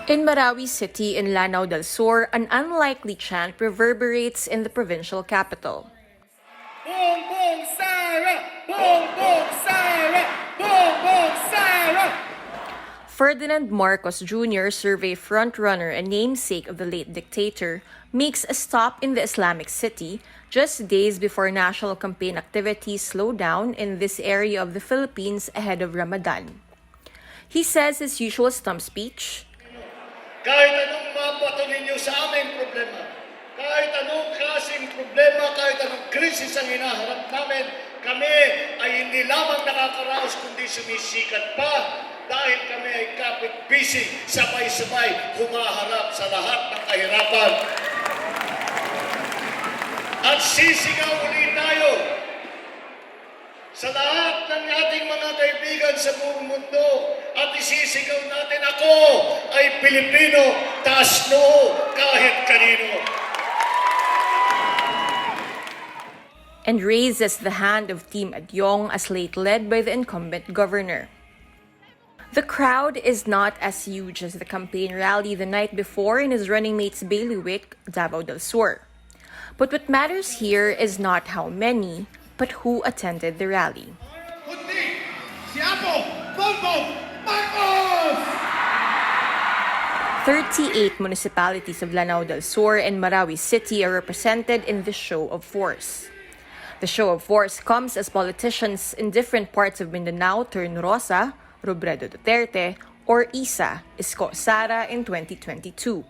In Marawi City in Lanao del Sur, an unlikely chant reverberates in the provincial capital. Boom, boom, Sara! Boom, boom, Sara! Boom, boom, Sara! Ferdinand Marcos Jr., survey frontrunner and namesake of the late dictator, makes a stop in the Islamic city just days before national campaign activities slow down in this area of the Philippines ahead of Ramadan. He says his usual stump speech, Kahit anong mapato ninyo sa aming problema, kahit anong klaseng problema, kahit anong krisis ang hinaharap namin, kami ay hindi lamang nakakaraos kundi sumisikat pa dahil kami ay kapit-bisig, sabay-sabay humaharap sa lahat ng kahirapan. At sisigaw ulit tayo sa lahat ng ating mga kaibigan sa buong mundo at isisigaw natin, ako ay Pilipino, taas noo kahit kanino. and raises the hand of Team Adyong as late led by the incumbent governor. The crowd is not as huge as the campaign rally the night before in his running mate's bailiwick, Lanao del Sur. But what matters here is not how many, but who attended the rally. 38 municipalities of Lanao del Sur and Marawi City are represented in this show of force. The show of force comes as politicians in different parts of Mindanao turn Rosa, Sara Duterte, or Isa, Isko Sara in 2022.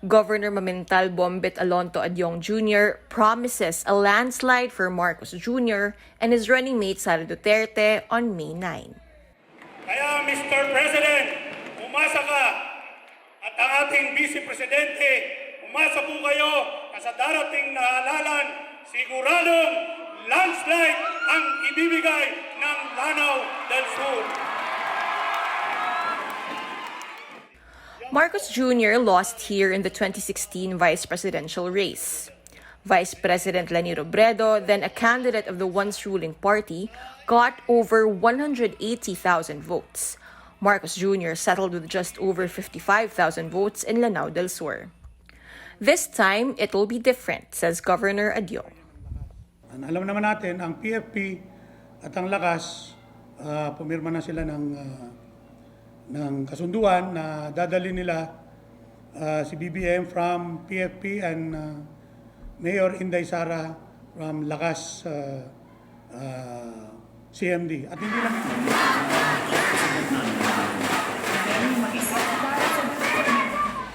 Governor Mamintal Bombet Alonto Adyong Jr. promises a landslide for Marcos Jr. and his running mate Sara Duterte on May 9. Kaya Mr. President, umasa ka at ang ating Vice Presidente, umasa po kayo na sa darating na halalan, siguradong landslide ang ibibigay ng Lanao del Sur. Marcos Jr. lost here in the 2016 vice presidential race. Vice President Leni Robredo, then a candidate of the once ruling party, got over 180,000 votes. Marcos Jr. settled with just over 55,000 votes in Lanao del Sur. This time, it will be different, says Governor Adyong. Alam naman natin, ang PFP at ang Lakas, pumirma na sila ng kasunduan na dadalhin nila si BBM from PFP and Mayor Inday Sara from Lakas CMD. At hindi lang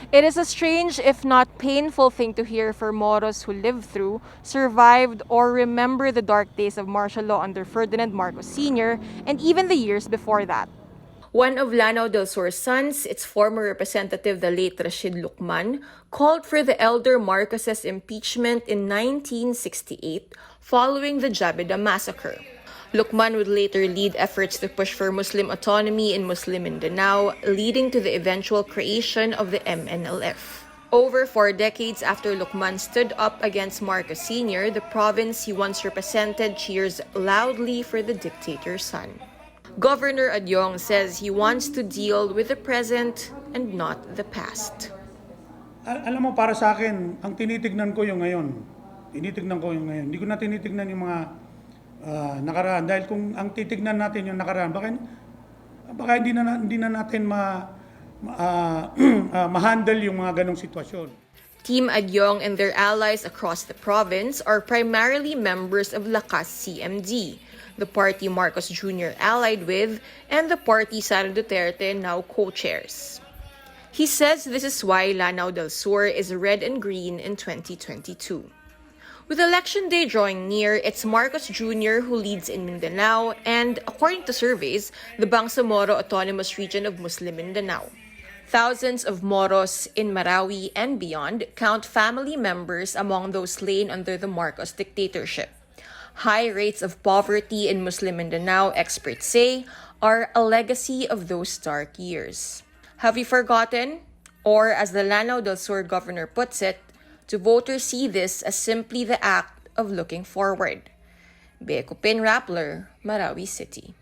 It is a strange, if not painful, thing to hear for Moros who lived through, survived, or remember the dark days of martial law under Ferdinand Marcos Sr. and even the years before that. One of Lanao del Sur's sons, its former representative, the late Rashid Lucman, called for the elder Marcos's impeachment in 1968 following the Jabeda massacre. Lucman would later lead efforts to push for Muslim autonomy in Muslim Mindanao, leading to the eventual creation of the MNLF. Over 4 decades after Lucman stood up against Marcos Sr., the province he once represented cheers loudly for the dictator's son. Governor Adyong says he wants to deal with the present and not the past. Alam mo, para sa akin, ang tinitignan ko yung ngayon. Hindi ko na tinitignan yung mga nakaraan. Dahil kung ang titignan natin yung nakaraan, baka hindi na natin ma-handle yung mga ganong sitwasyon. Team Adyong and their allies across the province are primarily members of Lakas CMD, the party Marcos Jr. allied with, and the party Sara Duterte now co-chairs. He says this is why Lanao del Sur is red and green in 2022. With Election Day drawing near, it's Marcos Jr. who leads in Mindanao and, according to surveys, the Bangsamoro Autonomous Region of Muslim Mindanao. Thousands of Moros in Marawi and beyond count family members among those slain under the Marcos dictatorship. High rates of poverty in Muslim Mindanao, experts say, are a legacy of those dark years. Have we forgotten? Or, as the Lanao del Sur governor puts it, do voters see this as simply the act of looking forward? Beco Pin Rappler, Marawi City.